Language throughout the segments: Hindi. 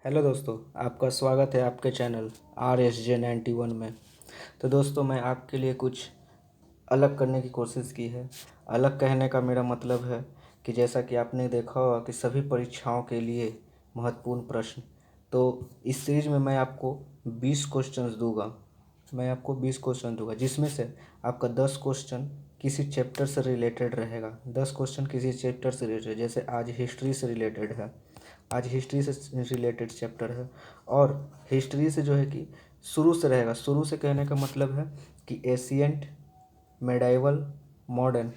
हेलो दोस्तों, आपका स्वागत है आपके चैनल RSJ91 में। तो दोस्तों, मैं आपके लिए कुछ अलग करने की कोशिश की है। अलग कहने का मेरा मतलब है कि जैसा कि आपने देखा होगा कि सभी परीक्षाओं के लिए महत्वपूर्ण प्रश्न, तो इस सीरीज़ में मैं आपको 20 क्वेश्चंस दूंगा। जिसमें से आपका 10 क्वेश्चन किसी चैप्टर से रिलेटेड रहेगा। 10 क्वेश्चन किसी चैप्टर से रिलेटेड, जैसे आज हिस्ट्री से रिलेटेड है। आज हिस्ट्री से रिलेटेड चैप्टर है और हिस्ट्री से जो है कि शुरू से रहेगा। शुरू से कहने का मतलब है कि एशियंट, मेडाइवल, मॉडर्न,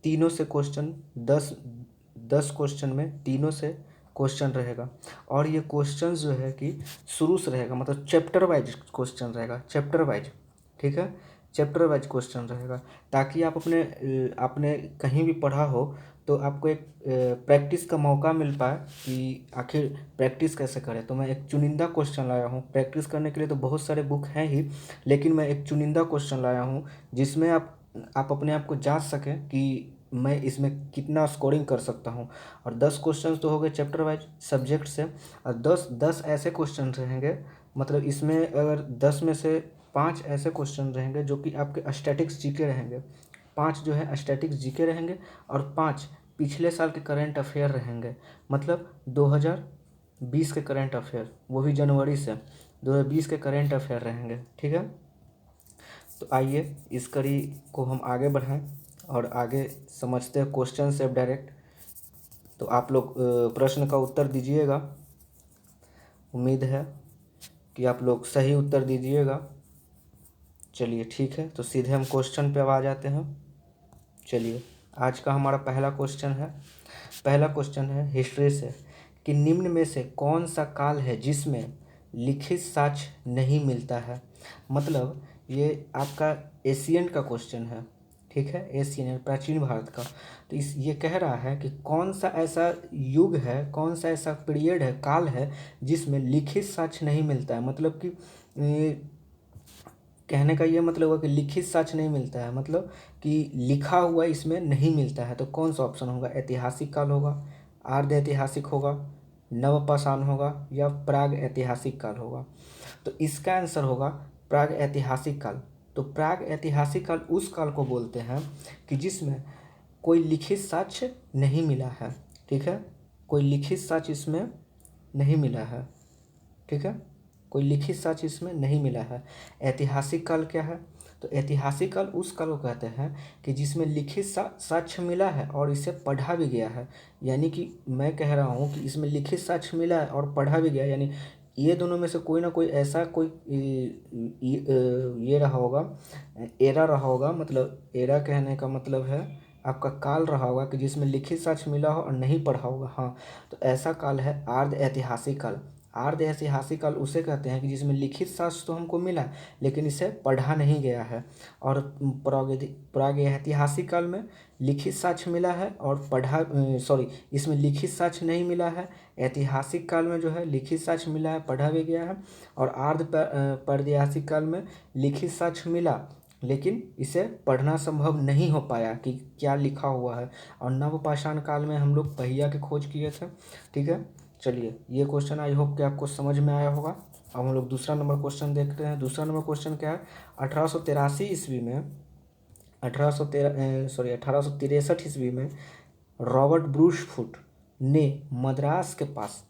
तीनों से क्वेश्चन 10 क्वेश्चन में तीनों से क्वेश्चन रहेगा। और ये क्वेश्चन जो है कि शुरू से रहेगा, मतलब चैप्टर वाइज क्वेश्चन रहेगा, चैप्टर वाइज। ठीक है, चैप्टर वाइज क्वेश्चन रहेगा, ताकि आप आपने कहीं भी पढ़ा हो तो आपको एक प्रैक्टिस का मौका मिल पाए कि आखिर प्रैक्टिस कैसे करें। तो मैं एक चुनिंदा क्वेश्चन लाया हूँ प्रैक्टिस करने के लिए। तो बहुत सारे बुक हैं ही, लेकिन मैं एक चुनिंदा क्वेश्चन लाया हूँ जिसमें आप अपने आप को जांच सकें कि मैं इसमें कितना स्कोरिंग कर सकता हूँ। और 10 क्वेश्चन तो हो गए चैप्टर वाइज सब्जेक्ट से, और 10 ऐसे क्वेश्चन रहेंगे, मतलब इसमें अगर 10 में से 5 ऐसे क्वेश्चन रहेंगे जो कि आपके स्टैटिक्स जीके रहेंगे। 5 जो है स्टैटिक्स जीके रहेंगे और 5 पिछले साल के करंट अफेयर रहेंगे, मतलब 2020 के करंट अफेयर, वो भी जनवरी से 2020 के करंट अफेयर रहेंगे। ठीक है, तो आइए इस कड़ी को हम आगे बढ़ाएं और आगे समझते हैं क्वेश्चन से डायरेक्ट। तो आप लोग प्रश्न का उत्तर दीजिएगा। उम्मीद है कि आप लोग सही उत्तर दीजिएगा। चलिए ठीक है, तो सीधे हम क्वेश्चन पे अब आ जाते हैं। चलिए, आज का हमारा पहला क्वेश्चन है हिस्ट्री से, कि निम्न में से कौन सा काल है जिसमें लिखित साक्ष्य नहीं मिलता है। मतलब ये आपका एशियन का क्वेश्चन है। ठीक है, एशियन प्राचीन भारत का। तो ये कह रहा है कि कौन सा ऐसा युग है, कौन सा ऐसा पीरियड है, काल है जिसमें लिखित साक्ष्य नहीं मिलता है। मतलब कि कहने का ये मतलब हुआ कि लिखित साक्ष्य नहीं मिलता है, मतलब कि लिखा हुआ इसमें नहीं मिलता है। तो कौन सा ऑप्शन होगा? ऐतिहासिक काल होगा, आर्ध ऐतिहासिक होगा, नवपाषाण होगा, या प्राग ऐतिहासिक काल होगा। तो इसका आंसर होगा प्राग ऐतिहासिक काल। तो प्राग ऐतिहासिक काल उस काल को बोलते हैं कि जिसमें कोई लिखित साक्ष्य नहीं मिला है। ठीक है, कोई लिखित साक्ष्य इसमें नहीं मिला है। ठीक है, कोई लिखित साक्ष्य इसमें नहीं मिला है। ऐतिहासिक काल क्या है? तो ऐतिहासिक काल उस काल को कहते हैं कि जिसमें लिखित साक्ष्य मिला है और इसे पढ़ा भी गया है। यानी कि मैं कह रहा हूँ कि इसमें लिखित साक्ष्य मिला है और पढ़ा भी गया, यानी ये दोनों में से कोई ना कोई ऐसा कोई ये रहा होगा, एरा रहा होगा। मतलब एरा कहने का मतलब है आपका काल रहा होगा कि जिसमें लिखित साक्ष्य मिला हो और नहीं पढ़ा होगा। हाँ, तो ऐसा काल है आर्ध ऐतिहासिक काल। आर्ध ऐतिहासिक काल उसे कहते हैं कि जिसमें लिखित साक्ष्य तो हमको मिला, लेकिन इसे पढ़ा नहीं गया है। और प्राग ऐतिहासिक काल में लिखित साक्ष्य मिला है और इसमें लिखित साक्ष्य नहीं मिला है। ऐतिहासिक काल में जो है लिखित साक्ष्य मिला है, पढ़ा भी गया है। और प्रागैतिहासिक काल में लिखित साक्ष्य मिला, लेकिन इसे पढ़ना संभव नहीं हो पाया कि क्या लिखा हुआ है। और नवपाषाण काल में हम लोग पहिया की खोज किए थे। ठीक है, चलिए ये क्वेश्चन आई होप कि आपको समझ में आया होगा। अब हम लोग दूसरा नंबर क्वेश्चन देखते हैं। दूसरा नंबर क्वेश्चन क्या है? 1883 ईस्वी में 1863 ईस्वी में रॉबर्ट ब्रूस फुट ने मद्रास के पास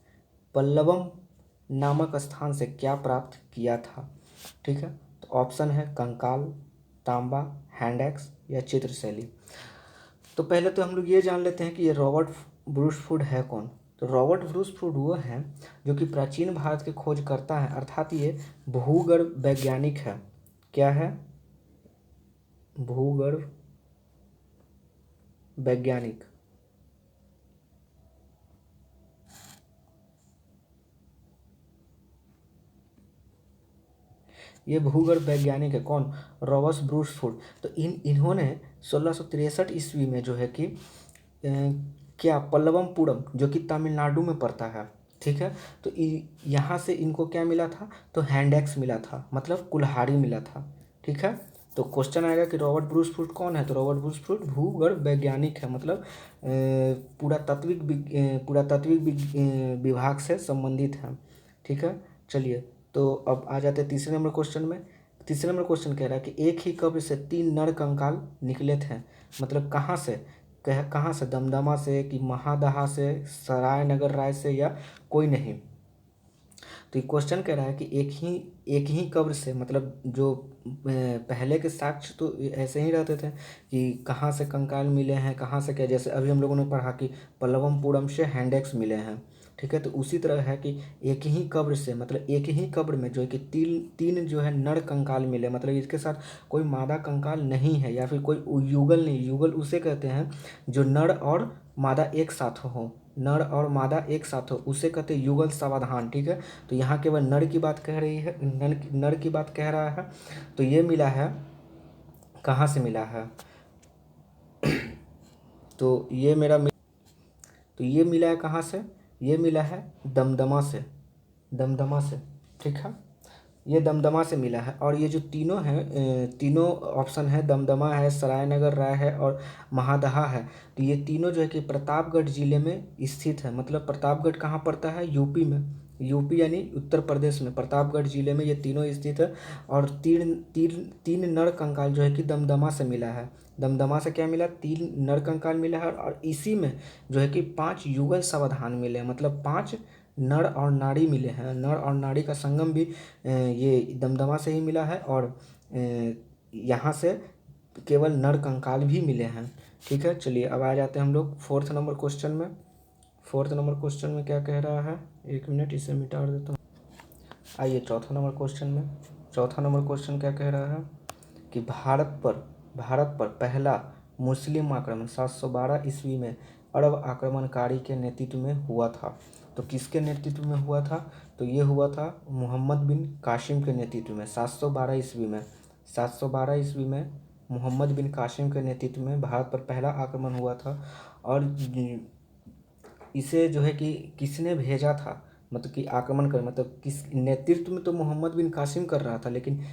पल्लवम नामक स्थान से क्या प्राप्त किया था? ठीक है, तो ऑप्शन है कंकाल, तांबा, हैंड एक्स या चित्रशैली। तो पहले तो हम लोग ये जान लेते हैं कि ये रॉबर्ट ब्रूस फुट है कौन। तो रॉबर्ट ब्रूस फुट वो है जो कि प्राचीन भारत की खोज करता है, अर्थात ये भूगर्भ वैज्ञानिक है। क्या है? भूगर्भ वैज्ञानिक। ये भूगर्भ वैज्ञानिक है कौन? Robert Bruce foot. तो इन्होंने 1663 ईस्वी में जो है कि क्या पल्लवमपुरम, जो कि तमिलनाडु में पड़ता है। ठीक है, तो यहाँ से इनको क्या मिला था? तो हैंड एक्स मिला था, मतलब कुल्हाड़ी मिला था। ठीक है, तो क्वेश्चन आएगा कि रॉबर्ट ब्रूस फ्रूट कौन है, तो रॉबर्ट ब्रूस फ्रूट भूगर्भ वैज्ञानिक है, मतलब पुरातात्विक विभाग से संबंधित है। ठीक है, चलिए तो अब आ जाते हैं तीसरे नंबर क्वेश्चन में। तीसरे नंबर क्वेश्चन कह रहा है कि एक ही कब्र से 3 नर कंकाल निकले थे, मतलब कहाँ से, कहाँ से, दमदमा से कि महादहा से, सरायनगर राय से, या कोई नहीं। तो ये क्वेश्चन कह रहा है कि एक ही कब्र से, मतलब जो पहले के साक्ष्य तो ऐसे ही रहते थे कि कहाँ से कंकाल मिले हैं, कहाँ से क्या, जैसे अभी हम लोगों ने पढ़ा कि पल्लवमपुरम से हैंडेक्स मिले हैं। ठीक है, तो उसी तरह है कि एक ही कब्र से, मतलब एक ही कब्र में जो है कि तीन जो है नर कंकाल मिले, मतलब इसके साथ कोई मादा कंकाल नहीं है, या फिर कोई युगल नहीं। युगल उसे कहते हैं जो नर और मादा एक साथ हो, नर और मादा एक साथ हो, उसे कहते हैं युगल सावधान। ठीक है, तो यहाँ केवल नर की बात कह रही है, नर की बात कह रहा है। तो ये मिला है, कहाँ से मिला है, तो ये मिला है कहाँ से, ये मिला है दमदमा से, दमदमा से। ठीक है, ये दमदमा से मिला है। और ये जो तीनों हैं, तीनों ऑप्शन है, दमदमा है, सरायनगर राय है और महादहा है, तो ये तीनों जो है कि प्रतापगढ़ जिले में स्थित है। मतलब प्रतापगढ़ कहाँ पड़ता है, यूपी में, यूपी यानी उत्तर प्रदेश में प्रतापगढ़ जिले में ये तीनों स्थित है। और तीन तीन तीन नर कंकाल जो है कि दमदमा से मिला है। दमदमा से क्या मिला, 3 नर कंकाल मिला है, और इसी में जो है कि 5 युगल सावधान मिले हैं, मतलब 5 नर और नारी मिले हैं। नर और नारी का संगम भी ये दमदमा से ही मिला है, और यहाँ से केवल नर कंकाल भी मिले हैं। ठीक है, चलिए अब आ जाते हैं हम लोग फोर्थ नंबर क्वेश्चन में। फोर्थ नंबर क्वेश्चन में क्या कह रहा है, एक मिनट इसे मिटा देता हूँ। आइए चौथा नंबर क्वेश्चन में। चौथा नंबर क्वेश्चन क्या कह रहा है कि भारत पर पहला मुस्लिम आक्रमण 712 ईस्वी में अरब आक्रमणकारी के नेतृत्व में हुआ था। तो किसके नेतृत्व में हुआ था, तो ये हुआ था मोहम्मद बिन कासिम के नेतृत्व में 712 ईस्वी में। 712 ईस्वी में मोहम्मद बिन कासिम के नेतृत्व में भारत पर पहला आक्रमण हुआ था। और इसे जो है कि किसने भेजा था, मतलब कि आक्रमण कर, मतलब किस नेतृत्व में, तो मोहम्मद बिन कासिम कर रहा था, लेकिन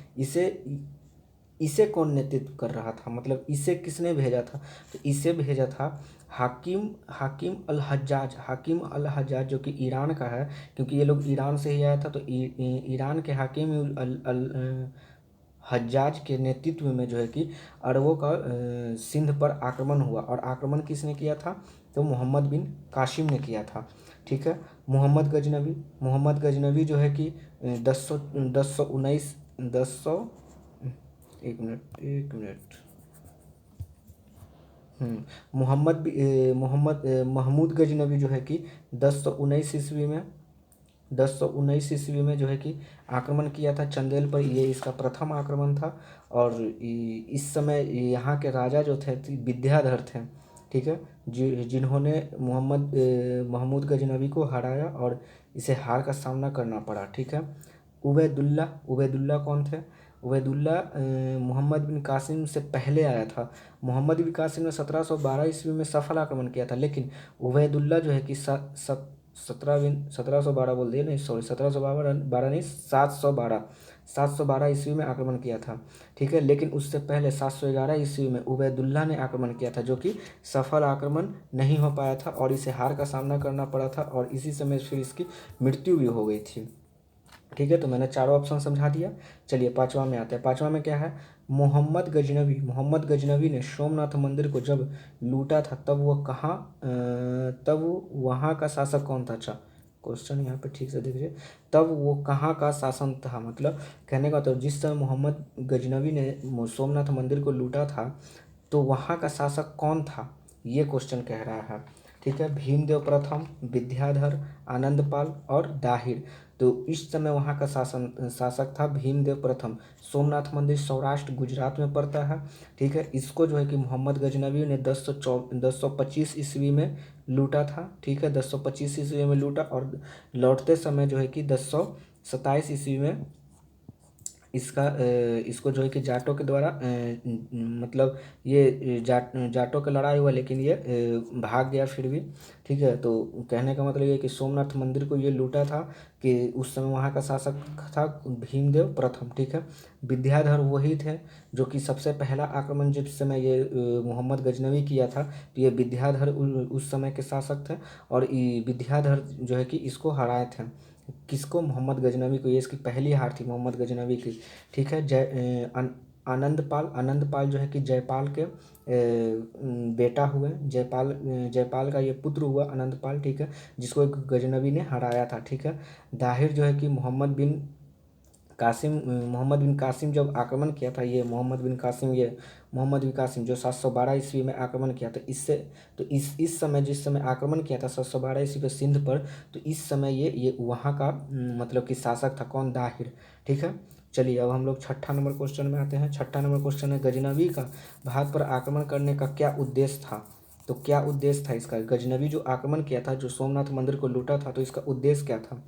इसे कौन नेतृत्व कर रहा था, मतलब इसे किसने भेजा था, तो इसे भेजा था हाकिम अल हज्जाज जो कि ईरान का है, क्योंकि ये लोग ईरान से ही आया था। तो ईरान के हाकिम अल हज्जाज के नेतृत्व में जो है कि अरबों का सिंध पर आक्रमण हुआ। और आक्रमण किसने किया था, तो मोहम्मद बिन कासिम ने किया था। ठीक है, मोहम्मद गजनवी जो है कि 1019 एक मिनट महमूद गजनवी जो है कि 1019 ईस्वी में 1019 ईस्वी में जो है कि आक्रमण किया था चंदेल पर। ये इसका प्रथम आक्रमण था। और इस समय यहाँ के राजा जो थे विद्याधर थे। ठीक है, जिन्होंने महमूद गजनवी को हराया और इसे हार का सामना करना पड़ा। ठीक है, उबैदुल्ला कौन थे, उबैदुल्ला मोहम्मद बिन कासिम से पहले आया था। मोहम्मद बिन कासिम ने 1712 ईस्वी में सफल आक्रमण किया था, लेकिन उबैदुल्ला जो है कि 1712 बोल दिए, नहीं सॉरी, 1712 नहीं, 712 ईस्वी में आक्रमण किया था। ठीक है, लेकिन उससे पहले 711 ईस्वी में उबैदुल्ला ने आक्रमण किया था, जो कि सफल आक्रमण नहीं हो पाया था और इसे हार का सामना करना पड़ा था, और इसी समय फिर इसकी मृत्यु भी हो गई थी। ठीक है, तो मैंने चारों ऑप्शन समझा दिया। चलिए पांचवा में आते हैं। पांचवा में क्या है, मोहम्मद गजनवी ने सोमनाथ मंदिर को जब लूटा था तब वहाँ का शासक कौन था। अच्छा, क्वेश्चन यहाँ पे ठीक से देखिए, तब वो कहाँ का शासन था, मतलब कहने का तो जिस समय मोहम्मद गजनवी ने सोमनाथ मंदिर को लूटा था तो वहाँ का शासक कौन था, ये क्वेश्चन कह रहा है। ठीक है, भीमदेव प्रथम, विद्याधर, आनंदपाल और दाहिर। तो इस समय वहाँ का शासक था भीमदेव प्रथम। सोमनाथ मंदिर सौराष्ट्र गुजरात में पड़ता है। ठीक है, इसको जो है कि मोहम्मद गजनवी ने 1025 ईस्वी में लूटा था। ठीक है, 1025 ईस्वी में लूटा, और लौटते समय जो है कि 1027 ईस्वी में इसको जो है कि जाटों के द्वारा मतलब ये जाटों की लड़ाई हुआ, लेकिन ये भाग गया फिर भी। ठीक है, तो कहने का मतलब ये है कि सोमनाथ मंदिर को ये लूटा था कि उस समय वहाँ का शासक था भीमदेव प्रथम। ठीक है, विद्याधर वही थे जो कि सबसे पहला आक्रमण जिस समय ये मोहम्मद गजनवी किया था, तो ये विद्याधर उस समय के शासक थे, और विद्याधर जो है कि इसको हराए थे। किसको? मोहम्मद गजनवी को। ये इसकी पहली हार थी मोहम्मद गजनवी की। ठीक है, आनंदपाल जो है कि जयपाल के बेटा हुए। जयपाल का ये पुत्र हुआ आनंदपाल। ठीक है, जिसको एक गजनवी ने हराया था। ठीक है, दाहिर जो है कि मोहम्मद बिन कासिम जब आक्रमण किया था, ये मोहम्मद बिन कासिम जो 712 ईस्वी में आक्रमण किया था, इससे तो इस समय जिस समय आक्रमण किया था 712 ईस्वी पे सिंध पर, तो इस समय ये वहाँ का मतलब कि शासक था कौन? दाहिर। ठीक है, चलिए अब हम लोग छठा नंबर क्वेश्चन में आते हैं। छठा नंबर क्वेश्चन है, गजनवी का भारत पर आक्रमण करने का क्या उद्देश्य था? तो क्या उद्देश्य था इसका? गजनवी जो आक्रमण किया था, जो सोमनाथ मंदिर को लूटा था, तो इसका उद्देश्य क्या था?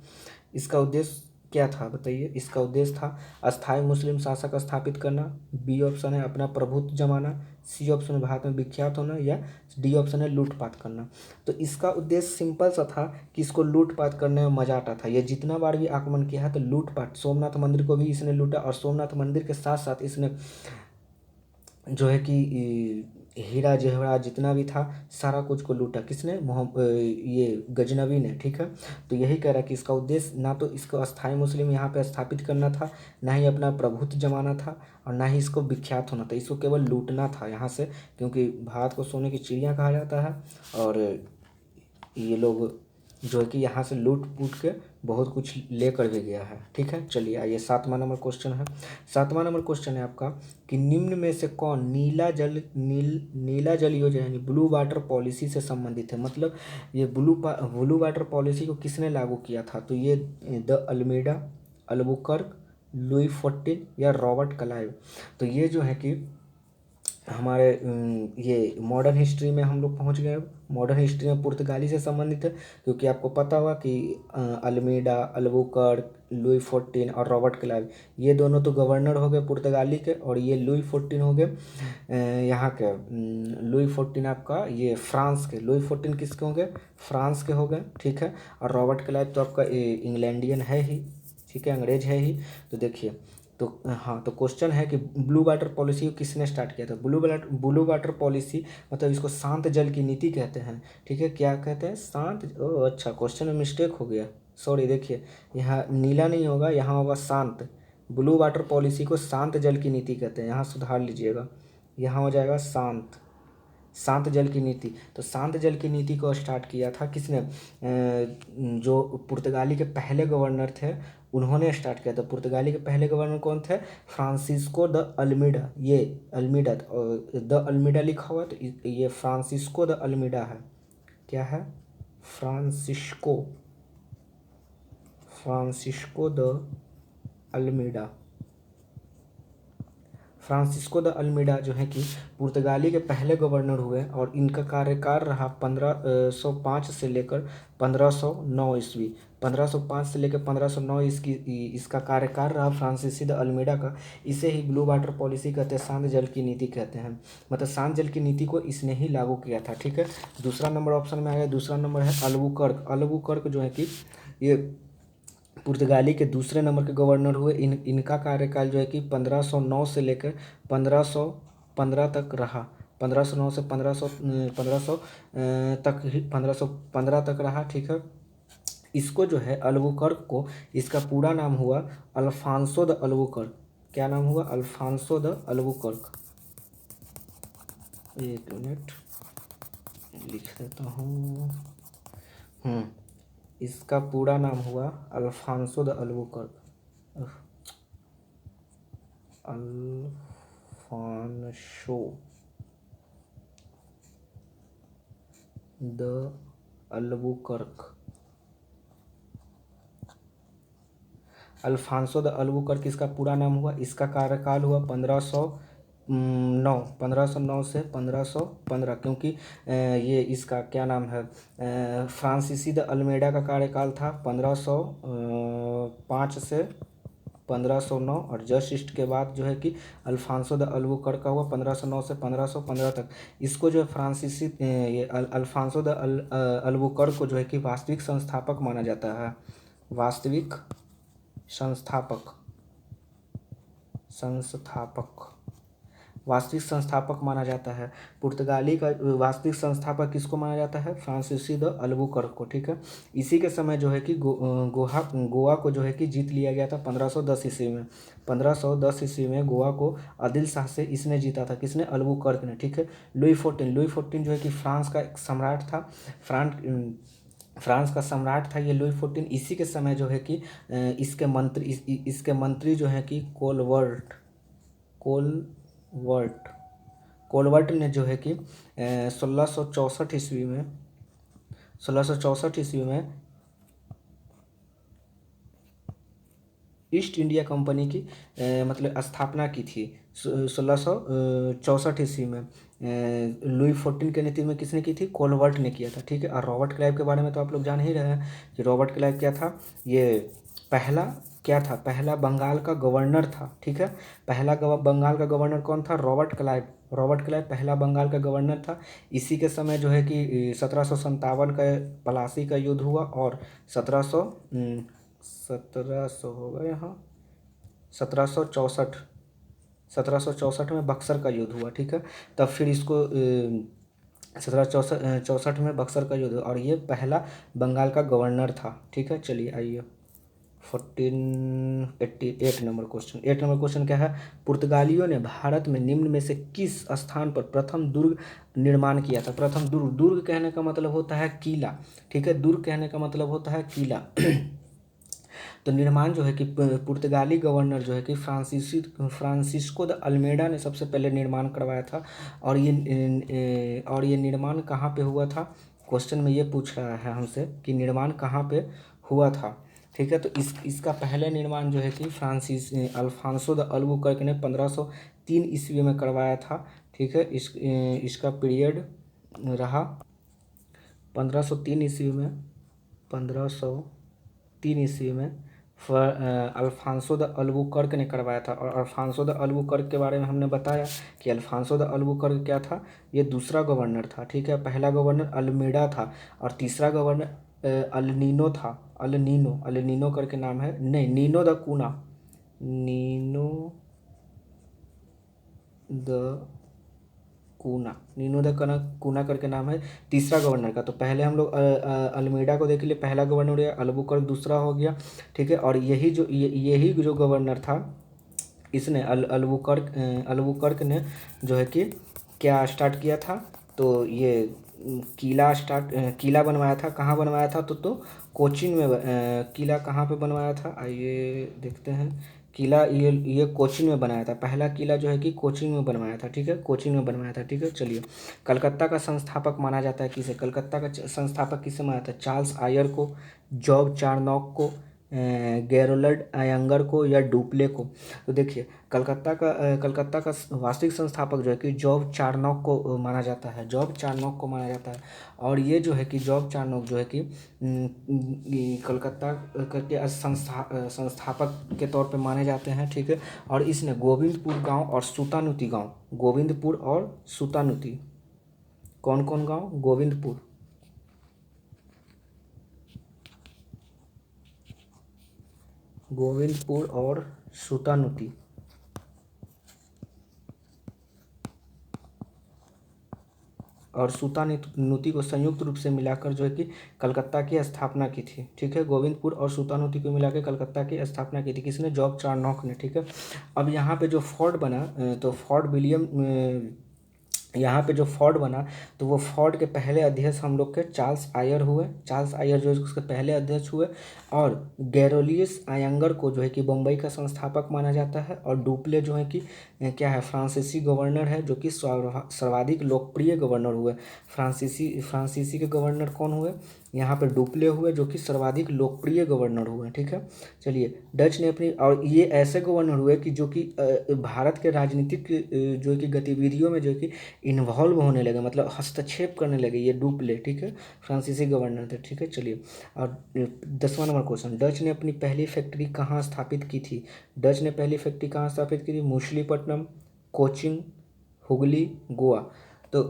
इसका उद्देश्य क्या था बताइए? इसका उद्देश्य था अस्थायी मुस्लिम शासक स्थापित करना, बी ऑप्शन है अपना प्रभुत्व जमाना, सी ऑप्शन है भारत में विख्यात होना, या डी ऑप्शन है लूटपाट करना। तो इसका उद्देश्य सिंपल सा था कि इसको लूटपाट करने में मजा आता था। ये जितना बार भी आक्रमण किया है तो लूटपाट, सोमनाथ मंदिर को भी इसने लूटा, और सोमनाथ मंदिर के साथ साथ इसने जो है कि हीरा जवाहरात जितना भी था सारा कुछ को लूटा। किसने? ये गजनवी ने। ठीक है, तो यही कह रहा है कि इसका उद्देश्य ना तो इसको अस्थायी मुस्लिम यहाँ पे स्थापित करना था, ना ही अपना प्रभुत्व जमाना था, और ना ही इसको विख्यात होना था। इसको केवल लूटना था यहाँ से, क्योंकि भारत को सोने की चिड़िया कहा जाता है, और ये लोग जो है कि यहाँ से लूट पूट के बहुत कुछ लेकर भी गया है। ठीक है, चलिए आइए सातवां नंबर क्वेश्चन है। सातवां नंबर क्वेश्चन है आपका कि निम्न में से कौन नीला जल योजना यानी ब्लू वाटर पॉलिसी से संबंधित है? मतलब ये ब्लू वाटर पॉलिसी को किसने लागू किया था? तो ये de Almeida, Albuquerque, Louis fourteen, या रॉबर्ट क्लाइव। तो ये जो है कि हमारे ये मॉडर्न हिस्ट्री में हम लोग पहुंच गए। मॉडर्न हिस्ट्री में पुर्तगाली से संबंधित है, क्योंकि आपको पता होगा कि अल्मीडा, अल्बुकर्क, लुई फोर्टीन और रॉबर्ट क्लाइव, ये दोनों तो गवर्नर हो गए पुर्तगाली के, और ये लुई फोर्टीन हो गए यहाँ के। लुई फोर्टीन आपका ये फ्रांस के। लुई फोर्टीन किसके हो गए? फ्रांस के हो गए। ठीक है, और रॉबर्ट क्लाइव तो आपका इंग्लैंडियन है ही। ठीक है, अंग्रेज है ही। तो देखिए, तो हाँ, तो क्वेश्चन है कि ब्लू वाटर पॉलिसी को किसने स्टार्ट किया था? ब्लू वाटर पॉलिसी मतलब इसको शांत जल की नीति कहते हैं। ठीक है, क्या कहते हैं? शांत। ओह अच्छा, क्वेश्चन में मिस्टेक हो गया, सॉरी। देखिए, यहाँ नीला नहीं होगा, यहाँ होगा शांत। ब्लू वाटर पॉलिसी को शांत जल की नीति कहते हैं, यहाँ सुधार लीजिएगा, यहाँ हो जाएगा शांत। शांत जल की नीति। तो शांत जल की नीति को स्टार्ट किया था किसने? जो पुर्तगाली के पहले गवर्नर थे उन्होंने स्टार्ट किया था। पुर्तगाली के पहले गवर्नर कौन थे? Francisco de Almeida. ये अल्मीडा, द अल्मीडा लिखा हुआ तो ये फ्रांसिस्को द अल्मीडा है। क्या है? Francisco Francisco de Almeida. Francisco de Almeida जो है कि पुर्तगाली के पहले गवर्नर हुए, और इनका कार्यकाल रहा 1505 से लेकर 1509 ईस्वी। 1505 से लेकर 1509 इसका कार्यकाल रहा फ्रांसिसी द अल्मीडा का। इसे ही ब्लू वाटर पॉलिसी कहते हैं, शांत जल की नीति कहते हैं। मतलब शांत जल की नीति को इसने ही लागू किया था। ठीक है, दूसरा नंबर ऑप्शन में आ गया। दूसरा नंबर है अल्बुकर्क। अल्बुकर्क जो है कि ये पुर्तगाली के दूसरे नंबर के गवर्नर हुए। इनका कार्यकाल जो है कि 1509 से लेकर 1515 तक रहा। 1509 से 1500 तक ही 1515 तक रहा। ठीक है, इसको जो है अल्बुकर्क को, इसका पूरा नाम हुआ अल्फांसो द अल्बुकर्क। क्या नाम हुआ? Alfonso de Albuquerque. एक मिनट लिख देता हूँ। इसका पूरा नाम हुआ Alfonso de Albuquerque. Alfonso de Albuquerque. Alfonso de Albuquerque इसका पूरा नाम हुआ। इसका कार्यकाल हुआ 1509 से 1515, क्योंकि ये इसका क्या नाम है, फ्रांसीसी द अल्मेडा का कार्यकाल था 1505 से 1509, और जस्ट ईस्ट के बाद जो है कि अल्फांसो द अल्बुकर्क का हुआ 1509 से 1515 तक। इसको जो है फ्रांसीसी ये अल्फांसो द अल्बुकर्क को जो है कि वास्तविक संस्थापक माना जाता है। वास्तविक संस्थापक वास्तविक संस्थापक माना जाता है। पुर्तगाली का वास्तविक संस्थापक किसको माना जाता है? फ्रांसीसी द अल्बुकर्क को। ठीक है, इसी के समय जो है कि गोवा को जो है कि जीत लिया गया था 1510 ईस्वी में। 1510 ईस्वी में गोवा को आदिल शाह से इसने जीता था। किसने? अल्बुकर्क ने। ठीक है, लुई फोर्टीन जो है कि फ्रांस का एक सम्राट था। फ्रांस का सम्राट था ये लुई 14। इसी के समय जो है कि इसके मंत्री जो है कि कोलवर्ट ने जो है कि 1664 ईस्वी में ईस्ट इंडिया कंपनी की मतलब स्थापना की थी 1664 ईस्वी में। लुई 14 के नेतृत्व में किसने की थी? कोलवर्ट ने किया था। ठीक है, और रॉबर्ट क्लाइव के बारे में तो आप लोग जान ही रहे हैं कि रॉबर्ट क्लाइव क्या था? ये पहला बंगाल का गवर्नर था। ठीक है, बंगाल का गवर्नर कौन था? रॉबर्ट क्लाइव पहला बंगाल का गवर्नर था। इसी के समय जो है कि 1757 का प्लासी का युद्ध हुआ, और 1700 होगा यहाँ 1764 में बक्सर का युद्ध हुआ। ठीक है, तब फिर इसको 1764 में बक्सर का युद्ध, और ये पहला बंगाल का गवर्नर था। ठीक है, चलिए आइए 1488 नंबर क्वेश्चन। 8 नंबर क्वेश्चन क्या है? पुर्तगालियों ने भारत में निम्न में से किस स्थान पर प्रथम दुर्ग निर्माण किया था? प्रथम दुर्ग कहने का मतलब होता है किला। ठीक है, दुर्ग कहने का मतलब होता है किला। तो निर्माण जो है कि पुर्तगाली गवर्नर जो है कि फ्रांसिस्को द अल्मेडा ने सबसे पहले निर्माण करवाया था। और ये निर्माण कहाँ पे हुआ था? क्वेश्चन में ये पूछ रहा है हमसे कि निर्माण कहाँ पे हुआ था। ठीक है, तो इसका पहले निर्माण जो है कि अल्फांसो द अल्बुकर्क ने 1503 ईस्वी में करवाया था। ठीक है, इसका पीरियड रहा 1503 ईस्वी में अल्फांसो द अल्बुकर्क ने करवाया था। और अल्फांसो द अल्बुकर्क के बारे में हमने बताया कि अल्फांसो द अल्बुकर्क क्या था? ये दूसरा गवर्नर था। ठीक है, पहला गवर्नर अल्मेडा था, और तीसरा गवर्नर अल्नीनो था। अल्नीनो करके नाम है, नहीं, नीनो द कूना करके नाम है तीसरा गवर्नर का। तो पहले हम लोग अल्मेडा को देख लिए, पहला गवर्नर हो गया, अल्बुकर्क दूसरा हो गया। ठीक है, और यही जो गवर्नर था, इसने अल्बुकर्क ने जो है कि क्या स्टार्ट किया था? तो ये किला बनवाया था। कहाँ बनवाया था? तो कोचीन में किला कहाँ पे बनवाया था? आइए देखते हैं। किला ये कोचीन में बनाया था। पहला किला जो है कि कोचीन में बनवाया था। ठीक है, कोचीन में बनवाया था। ठीक है, चलिए कलकत्ता का संस्थापक माना जाता है किसे? कलकत्ता का संस्थापक किसे माना जाता है? चार्ल्स आयर को, जॉब चार्नॉक को, गैरोल्ड आयंगर को, या डुप्ले को? तो देखिए कलकत्ता का वास्तविक संस्थापक जो है कि जॉब चार्नॉक को माना जाता है। और ये जो है कि जॉब चार्नॉक जो है कि कलकत्ता के संस्थापक के तौर पे माने जाते हैं। ठीक है, और इसने गोविंदपुर और सुतानुती कौन कौन गांव? गोविंदपुर और सुतानुती को संयुक्त रूप से मिलाकर जो है कि कलकत्ता की स्थापना की थी। ठीक है, गोविंदपुर और सुतानुती को मिलाकर कलकत्ता की स्थापना की थी। किसने? जॉब चार्नॉक ने। ठीक है, अब यहाँ पे जो फोर्ट बना तो फोर्ट विलियम यहाँ पे जो फोर्ट बना तो वो फोर्ट के पहले अध्यक्ष हम लोग के चार्ल्स आयर जो है उसके पहले अध्यक्ष हुए। और गैरोलियस आयंगर को जो है कि बम्बई का संस्थापक माना जाता है। और डुप्ले जो है कि क्या है? फ्रांसीसी गवर्नर है, जो कि सर्वाधिक लोकप्रिय गवर्नर हुए। फ्रांसीसी के गवर्नर कौन हुए? यहाँ पर डुप्ले हुए जो कि सर्वाधिक लोकप्रिय गवर्नर हुए, ठीक है। चलिए, डच ने अपनी, और ये ऐसे गवर्नर हुए कि जो कि भारत के राजनीतिक जो कि गतिविधियों में जो कि इन्वॉल्व होने लगे, मतलब हस्तक्षेप करने लगे, ये डुप्ले, ठीक है, फ्रांसीसी गवर्नर थे, ठीक है। चलिए, और 10वां नंबर क्वेश्चन, डच ने अपनी पहली फैक्ट्री कहाँ स्थापित की थी? डच ने पहली फैक्ट्री कहाँ स्थापित की थी? मछलीपट्टनम, कोचिन, हुगली, गोवा। तो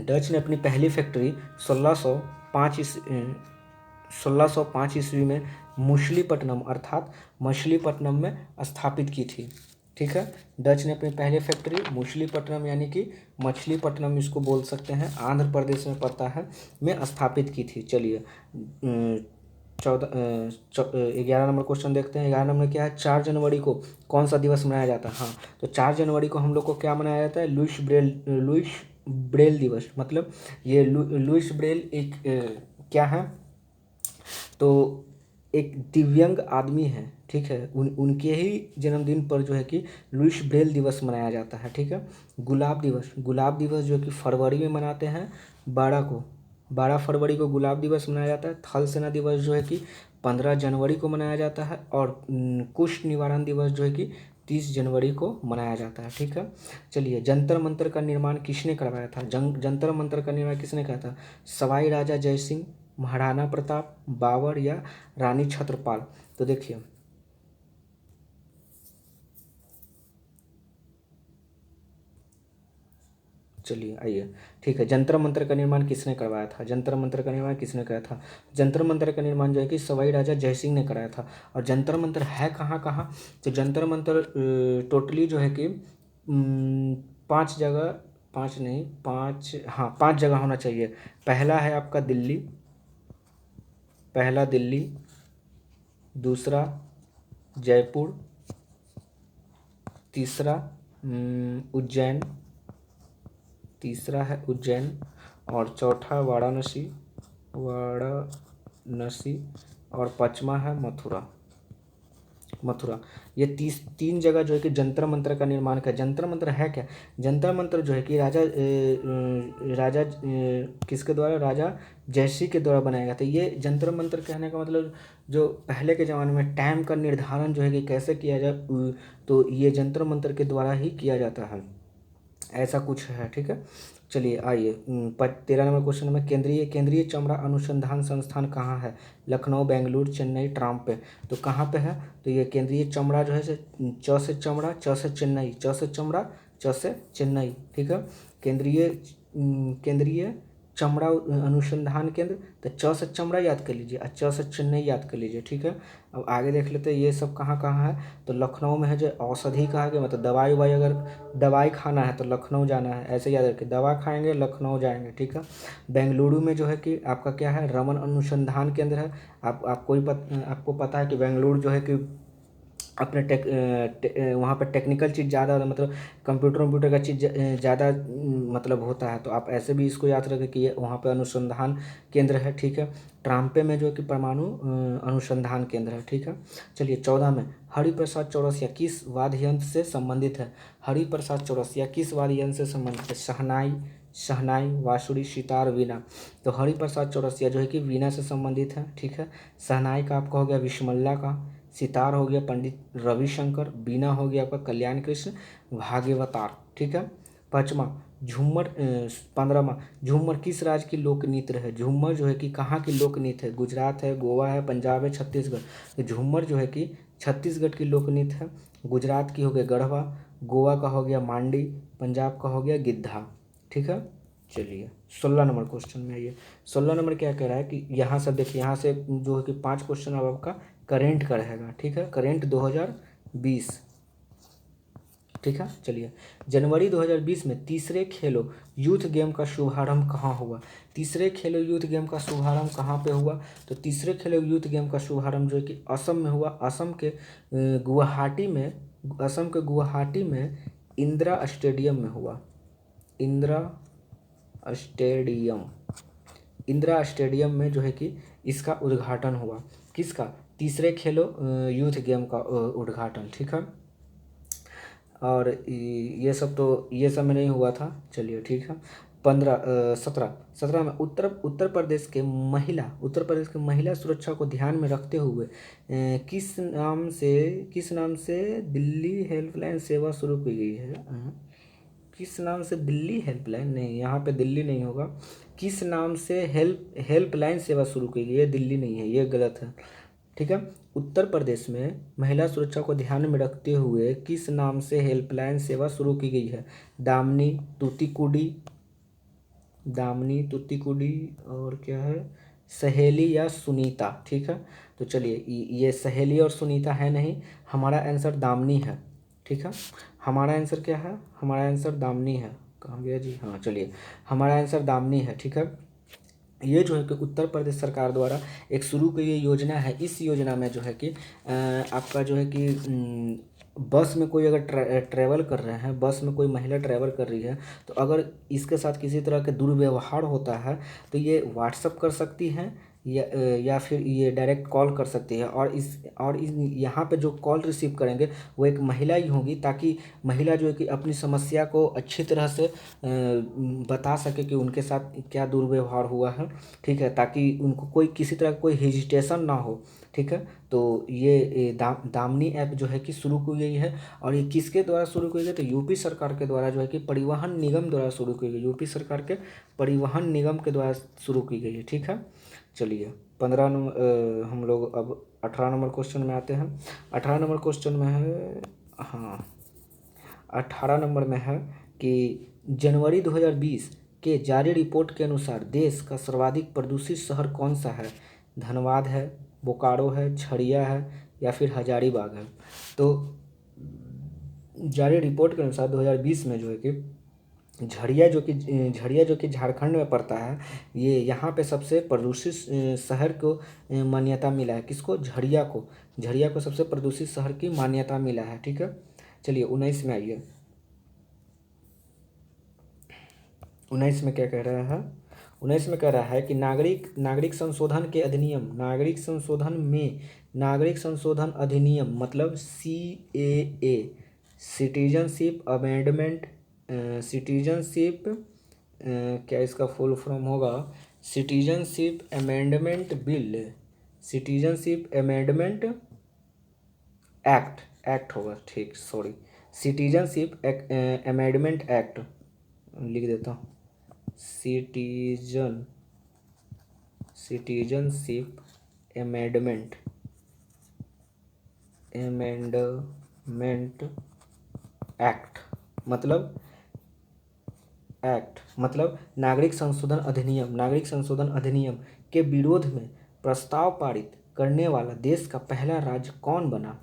डच ने अपनी पहली फैक्ट्री 1605 ईस्वी में मछलीपट्टनम अर्थात मछलीपट्टनम में स्थापित की थी, ठीक है। डच ने अपनी पहली फैक्ट्री मछलीपट्टनम, यानी कि मछलीपट्टनम इसको बोल सकते हैं, आंध्र प्रदेश में पड़ता है, में स्थापित की थी। चलिए, 11 नंबर क्वेश्चन देखते हैं। 11 नंबर क्या है? 4 जनवरी को कौन सा दिवस मनाया जाता है? हाँ, तो 4 जनवरी को हम लोग को क्या मनाया जाता है? लुइस ब्रेल दिवस। मतलब ये लुइस ब्रेल एक क्या है? तो एक दिव्यांग आदमी है, ठीक है। उनके ही जन्मदिन पर जो है कि लुइस ब्रेल दिवस मनाया जाता है, ठीक है। गुलाब दिवस जो कि फरवरी में मनाते हैं, 12 फरवरी को गुलाब दिवस मनाया जाता है। थल सेना दिवस जो है कि 15 जनवरी को मनाया जाता है। और कुष्ठ निवारण दिवस जो है कि 30 जनवरी को मनाया जाता है, ठीक है। चलिए, जंतर मंतर का निर्माण किसने करवाया था? जंतर मंतर का निर्माण किसने किया था? सवाई राजा जयसिंह, महाराणा प्रताप, बाबर या रानी छत्रपाल। तो देखिए, चलिए आइए, ठीक है, जंतर मंतर का निर्माण किसने करवाया था? जंतर मंतर का निर्माण किसने कराया था? जंतर मंतर का निर्माण जो है कि सवाई राजा जयसिंह ने कराया था। और जंतर मंतर है कहाँ कहाँ? तो जंतर मंतर टोटली जो है कि 5 जगह, 5 नहीं, 5, हाँ 5 जगह होना चाहिए। पहला दिल्ली, दूसरा जयपुर, तीसरा उज्जैन, तीसरा है उज्जैन, और चौथा वाराणसी, और पांचवा है मथुरा। ये 3 जगह जो है कि जंतर मंतर का निर्माण किया। जंतर मंतर है क्या? जंतर मंतर जो है कि राजा किसके द्वारा? राजा जयसिंह के द्वारा बनाया गया था। ये जंतर मंतर कहने का मतलब जो पहले के ज़माने में टाइम का निर्धारण जो है कि कैसे किया जाए, तो ये जंतर मंतर के द्वारा ही किया जाता है, ऐसा कुछ है, ठीक है। चलिए आइए, 13 नंबर क्वेश्चन में, केंद्रीय चमड़ा अनुसंधान संस्थान कहाँ है? लखनऊ, बेंगलुरु, चेन्नई, ट्राम्पे। तो कहाँ पे है? तो ये केंद्रीय चमड़ा जो है च से चमड़ा, च से चेन्नई, च से चमड़ा, च से चेन्नई, ठीक है। केंद्रीय चमड़ा अनुसंधान केंद्र, तो च से चमड़ा याद कर लीजिए और च से चेन्नई याद कर लीजिए, ठीक है। अब आगे देख लेते हैं ये सब कहाँ कहाँ है। तो लखनऊ में है जो औषधि कहा गया, मतलब दवाई वाई, अगर दवाई खाना है तो लखनऊ जाना है, ऐसे याद रखिए, दवा खाएंगे लखनऊ जाएंगे, ठीक है। बेंगलुरु में जो है कि आपका क्या है? रमन अनुसंधान केंद्र है। आपको पता है कि बेंगलुरु जो है कि अपने वहाँ पर टेक्निकल चीज़ ज़्यादा, मतलब कंप्यूटर का चीज़ ज़्यादा मतलब होता है, तो आप ऐसे भी इसको याद रखें कि ये वहाँ पे अनुसंधान केंद्र है, ठीक है। ट्राम्पे में जो है कि परमाणु अनुसंधान केंद्र है, ठीक है। चलिए, 14 में, हरिप्रसाद चौरसिया किस वाद्य यंत्र से संबंधित है? हरिप्रसाद चौरसिया किस वाद्य यंत्र से संबंधित है? शहनाई, बांसुरी, सितार, वीणा। तो हरिप्रसाद चौरसिया जो है कि वीणा से संबंधित है, ठीक है। शहनाई का आपका हो गया विश्वमल्ला का, सितार हो गया पंडित रविशंकर, बीना हो गया आपका कल्याण कृष्ण भागवतार, ठीक है। पाँचवा झूमर, 15वां, झूमर किस राज्य की लोक नृत्य है? झूमर जो है कि कहाँ की लोक नृत्य है? गुजरात है, गोवा है, पंजाब है, छत्तीसगढ़। तो झूमर जो है कि छत्तीसगढ़ की लोक नृत्य है। गुजरात की हो गया गढ़वा, गोवा का हो गया मांडी, पंजाब का हो गया गिद्धा, ठीक है। चलिए, 16 नंबर क्वेश्चन में आइए। 16 नंबर क्या कह रहा है कि यहाँ से देखिए, यहाँ से जो है कि 5 क्वेश्चन अब आपका करेंट का रहेगा, ठीक है। करेंट 2020, ठीक है। चलिए, जनवरी 2020 में तीसरे खेलो यूथ गेम का शुभारंभ कहाँ हुआ? तीसरे खेलो यूथ गेम का शुभारंभ कहाँ पे हुआ? तो तीसरे खेलो यूथ गेम का शुभारंभ जो है कि असम में हुआ। असम के गुवाहाटी में इंदिरा स्टेडियम में हुआ। स्टेडियम इंदिरा स्टेडियम में जो है कि इसका उद्घाटन हुआ। किसका? तीसरे खेलो यूथ गेम का उद्घाटन, ठीक है। और ये सब में नहीं हुआ था, चलिए ठीक है। सत्रह में उत्तर प्रदेश के महिला सुरक्षा को ध्यान में रखते हुए किस नाम से दिल्ली हेल्पलाइन सेवा शुरू की गई है। किस नाम से दिल्ली हेल्पलाइन, नहीं यहाँ पे दिल्ली नहीं होगा। किस नाम से हेल्पलाइन सेवा शुरू की गई है, दिल्ली नहीं है, ये गलत है। ठीक है, उत्तर प्रदेश में महिला सुरक्षा को ध्यान में रखते हुए किस नाम से हेल्पलाइन सेवा शुरू की गई है। दामिनी, तूतीकुड़ी और क्या है, सहेली या सुनीता। ठीक है, तो चलिए ये सहेली और सुनीता है नहीं, हमारा आंसर दामिनी है। ठीक है, हमारा आंसर क्या है, हमारा आंसर दामिनी है। कहाँ गया जी, हाँ चलिए, हमारा आंसर दामिनी है। ठीक है, ये जो है कि उत्तर प्रदेश सरकार द्वारा एक शुरू की गई योजना है। इस योजना में जो है कि आपका जो है कि बस में कोई अगर ट्रैवल कर रहे हैं, बस में कोई महिला ट्रैवल कर रही है, तो अगर इसके साथ किसी तरह के दुर्व्यवहार होता है तो ये व्हाट्सअप कर सकती हैं या फिर ये डायरेक्ट कॉल कर सकती है। और यहाँ पे जो कॉल रिसीव करेंगे वो एक महिला ही होगी, ताकि महिला जो है कि अपनी समस्या को अच्छी तरह से बता सके कि उनके साथ क्या दुर्व्यवहार हुआ है। ठीक है, ताकि उनको कोई किसी तरह का कोई हेजिटेशन ना हो। ठीक है, तो ये दामिनी ऐप जो है कि शुरू की गई है। और ये किसके द्वारा शुरू की गई, तो यूपी सरकार के द्वारा जो है कि परिवहन निगम द्वारा शुरू की गई, यूपी सरकार के परिवहन निगम के द्वारा शुरू की गई है। ठीक है, चलिए 15 नंबर, हम लोग अब 18 नंबर क्वेश्चन में आते हैं। 18 नंबर क्वेश्चन में है, हाँ 18 नंबर में है कि जनवरी 2020 के जारी रिपोर्ट के अनुसार देश का सर्वाधिक प्रदूषित शहर कौन सा है। धनबाद है, बोकारो है, झरिया है या फिर हजारीबाग है। तो जारी रिपोर्ट के अनुसार 2020 में जो है कि झरिया जो कि झारखंड में पड़ता है, ये यहाँ पे सबसे प्रदूषित शहर को मान्यता मिला है। किसको, झरिया को सबसे प्रदूषित शहर की मान्यता मिला है। ठीक है, चलिए 19 में आइए। 19 में क्या कह रहा है, 19 में कह रहा है कि नागरिक संशोधन के अधिनियम, नागरिक संशोधन अधिनियम मतलब CAA, सिटीजनशिप क्या इसका फुल फॉर्म होगा, citizenship amendment bill, citizenship amendment act होगा। ठीक, सॉरी, सिटीजनशिप अमेंडमेंट एक्ट लिख देता हूँ, सिटीजनशिप अमेंडमेंट एक्ट मतलब नागरिक संशोधन अधिनियम के विरोध में प्रस्ताव पारित करने वाला देश का पहला राज्य कौन बना,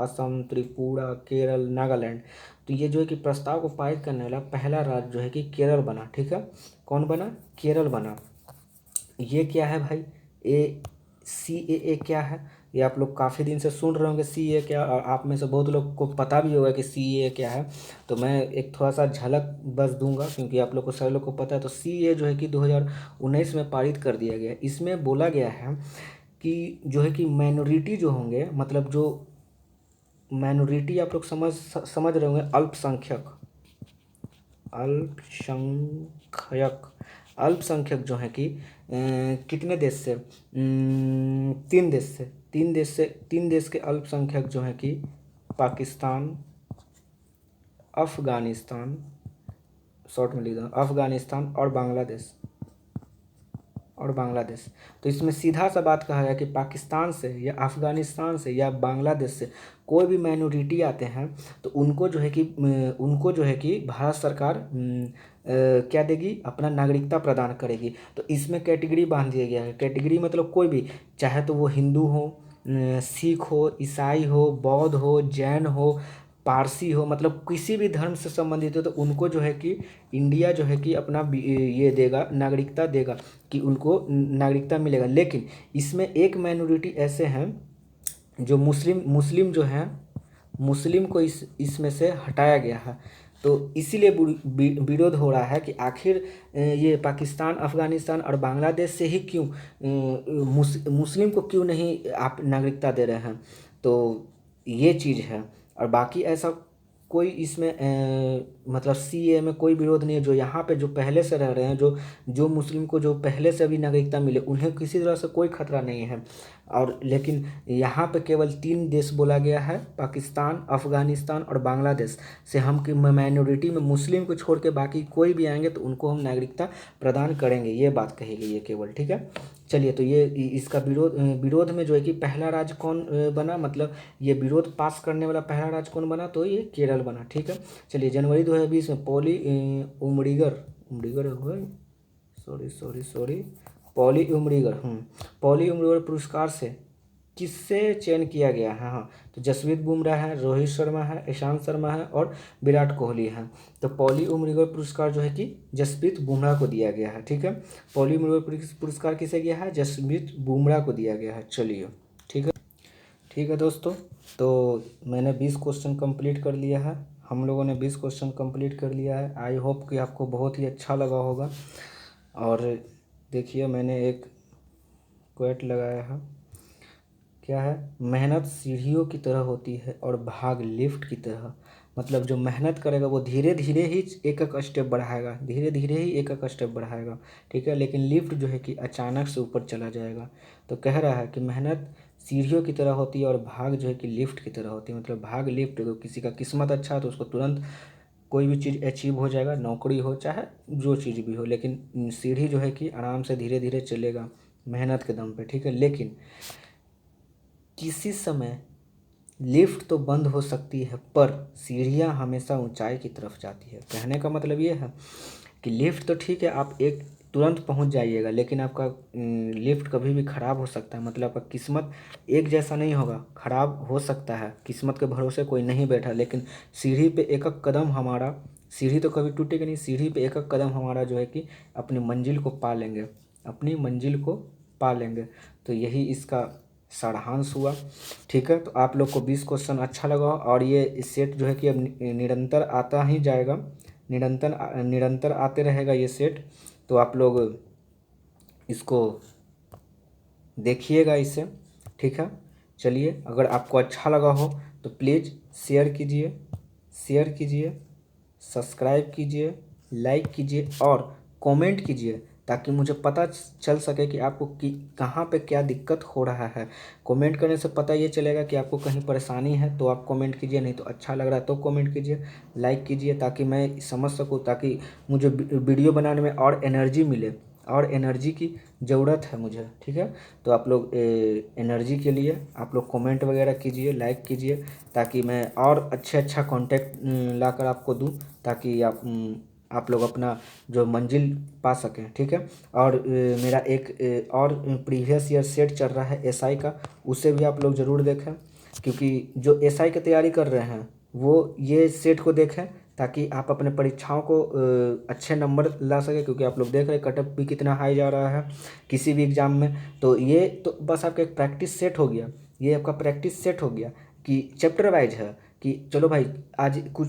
असम, त्रिपुरा, केरल, नागालैंड। तो ये जो है कि प्रस्ताव को पारित करने वाला पहला राज्य जो है कि केरल बना। ठीक है, कौन बना, केरल बना। ये क्या है भाई, CAA क्या है, ये आप लोग काफ़ी दिन से सुन रहे होंगे CAA क्या, और आप में से बहुत लोग को पता भी होगा कि CAA क्या है। तो मैं एक थोड़ा सा झलक बस दूंगा, क्योंकि आप लोग को सारे लोग को पता है। तो CAA जो है कि 2019 में पारित कर दिया गया। इसमें बोला गया है कि जो है कि माइनॉरिटी जो होंगे, मतलब जो माइनॉरिटी आप लोग समझ रहे होंगे, अल्पसंख्यक जो है कि कितने देश से, 3 देश के अल्पसंख्यक जो है कि पाकिस्तान, अफगानिस्तान, शॉर्ट में लिख दो, अफगानिस्तान और बांग्लादेश। तो इसमें सीधा सा बात कहा गया कि पाकिस्तान से या अफगानिस्तान से या बांग्लादेश से कोई भी माइनॉरिटी आते हैं तो उनको जो है कि भारत सरकार क्या देगी, अपना नागरिकता प्रदान करेगी। तो इसमें कैटेगरी बांध दिया गया है। कैटेगरी मतलब कोई भी, चाहे तो वो हिंदू हो, सिख हो, ईसाई हो, बौद्ध हो, जैन हो, पारसी हो, मतलब किसी भी धर्म से संबंधित हो, तो उनको जो है कि इंडिया जो है कि अपना ये देगा, नागरिकता देगा, कि उनको नागरिकता मिलेगा। लेकिन इसमें एक माइनॉरिटी ऐसे हैं जो मुस्लिम जो हैं, मुस्लिम को इसमें से हटाया गया है। तो इसीलिए विरोध हो रहा है कि आखिर ये पाकिस्तान, अफगानिस्तान और बांग्लादेश से ही क्यों मुस्लिम को क्यों नहीं आप नागरिकता दे रहे हैं। तो ये चीज़ है। और बाकी ऐसा कोई इसमें मतलब सीए में कोई विरोध नहीं है। जो यहाँ पे जो पहले से रह रहे हैं, जो मुस्लिम को जो पहले से अभी नागरिकता मिले, उन्हें किसी तरह से कोई खतरा नहीं है। और लेकिन यहाँ पे केवल 3 देश बोला गया है, पाकिस्तान, अफ़गानिस्तान और बांग्लादेश से हम की माइनॉरिटी में मुस्लिम को छोड़ के बाकी कोई भी आएंगे तो उनको हम नागरिकता प्रदान करेंगे, ये बात कही गई है केवल। ठीक है, चलिए, तो ये इसका विरोध में जो है कि पहला राज्य कौन बना, मतलब ये विरोध पास करने वाला पहला राज्य कौन बना, तो ये केरल बना। ठीक है, चलिए, जनवरी 2020 में पॉली उमड़ीगर पॉली उमड़ीगर पुरस्कार से किससे चयन किया गया है? हाँ, तो जसप्रीत बुमराह है, रोहित शर्मा है, ईशांत शर्मा है और विराट कोहली है। तो पॉली उमड़ीगर पुरस्कार जो है कि जसप्रीत बुमराह को दिया गया है। ठीक है, पॉली उमड़ीगर पुरस्कार किसे गया है? जसप्रीत बुमराह को दिया गया है। चलिए, ठीक है दोस्तों, तो मैंने 20 क्वेश्चन कंप्लीट कर लिया है। हम लोगों ने 20 क्वेश्चन कंप्लीट कर लिया है। आई होप कि आपको बहुत ही अच्छा लगा होगा। और देखिए, मैंने एक क्वेट लगाया है, क्या है? मेहनत सीढ़ियों की तरह होती है और भाग लिफ्ट की तरह। मतलब जो मेहनत करेगा वो धीरे धीरे ही एक एक स्टेप बढ़ाएगा, धीरे धीरे ही एक एक स्टेप बढ़ाएगा। ठीक है, लेकिन लिफ्ट जो है कि अचानक से ऊपर चला जाएगा। तो कह रहा है कि मेहनत सीढ़ियों की तरह होती है और भाग जो है कि लिफ्ट की तरह होती है। मतलब भाग लिफ्ट, किसी का किस्मत अच्छा है तो उसको तुरंत कोई भी चीज़ अचीव हो जाएगा, नौकरी हो चाहे जो चीज़ भी हो। लेकिन सीढ़ी जो है कि आराम से धीरे धीरे चलेगा मेहनत के दम पे। ठीक है, लेकिन किसी समय लिफ्ट तो बंद हो सकती है पर सीढ़ियाँ हमेशा ऊंचाई की तरफ जाती है। कहने का मतलब ये है कि लिफ्ट तो ठीक है, आप एक तुरंत पहुंच जाइएगा, लेकिन आपका लिफ्ट कभी भी ख़राब हो सकता है। मतलब आपका किस्मत एक जैसा नहीं होगा, ख़राब हो सकता है। किस्मत के भरोसे कोई नहीं बैठा, लेकिन सीढ़ी पे एक एक कदम हमारा, सीढ़ी तो कभी टूटेगी नहीं, सीढ़ी पे एक एक कदम हमारा जो है कि अपनी मंजिल को पा लेंगे, अपनी मंजिल को पा लेंगे। तो यही इसका सारांश हुआ। ठीक है, तो आप लोग को 20 क्वेश्चन अच्छा लगा और ये सेट जो है कि अब निरंतर आता ही जाएगा, निरंतर आते रहेगा ये सेट। तो आप लोग इसको देखिएगा इसे। ठीक है, चलिए, अगर आपको अच्छा लगा हो तो प्लीज़ शेयर कीजिए, सब्सक्राइब कीजिए, लाइक कीजिए और कमेंट कीजिए, ताकि मुझे पता चल सके कि आपको कहाँ पे क्या दिक्कत हो रहा है। कमेंट करने से पता ये चलेगा कि आपको कहीं परेशानी है तो आप कमेंट कीजिए, नहीं तो अच्छा लग रहा है तो कमेंट कीजिए, लाइक कीजिए, ताकि मैं समझ सकूँ, ताकि मुझे वीडियो बनाने में और एनर्जी मिले। और एनर्जी की ज़रूरत है मुझे। ठीक है, तो आप लोग एनर्जी के लिए आप लोग कमेंट वगैरह कीजिए, लाइक कीजिए, ताकि मैं और अच्छा कॉन्टेंट लाकर आपको दूं, ताकि आप लोग अपना जो मंजिल पा सकें। ठीक है, और मेरा एक और प्रीवियस ईयर सेट चल रहा है एसआई का, उसे भी आप लोग ज़रूर देखें, क्योंकि जो एसआई की तैयारी कर रहे हैं वो ये सेट को देखें, ताकि आप अपने परीक्षाओं को अच्छे नंबर ला सकें। क्योंकि आप लोग देख रहे हैं कट ऑफ भी कितना हाई जा रहा है किसी भी एग्ज़ाम में। तो ये तो बस आपका एक प्रैक्टिस सेट हो गया, ये आपका प्रैक्टिस सेट हो गया कि चैप्टर वाइज है कि चलो भाई आज कुछ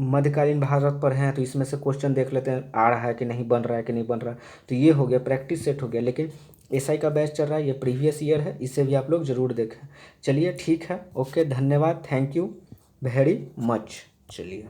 मध्यकालीन भारत पर हैं तो इसमें से क्वेश्चन देख लेते हैं, आ रहा है कि नहीं, बन रहा है कि नहीं बन रहा है। तो ये हो गया, प्रैक्टिस सेट हो गया। लेकिन एसआई का बैच चल रहा है, ये प्रीवियस ईयर है, इसे भी आप लोग ज़रूर देखें। चलिए, ठीक है, ओके, धन्यवाद, थैंक यू वेरी मच। चलिए।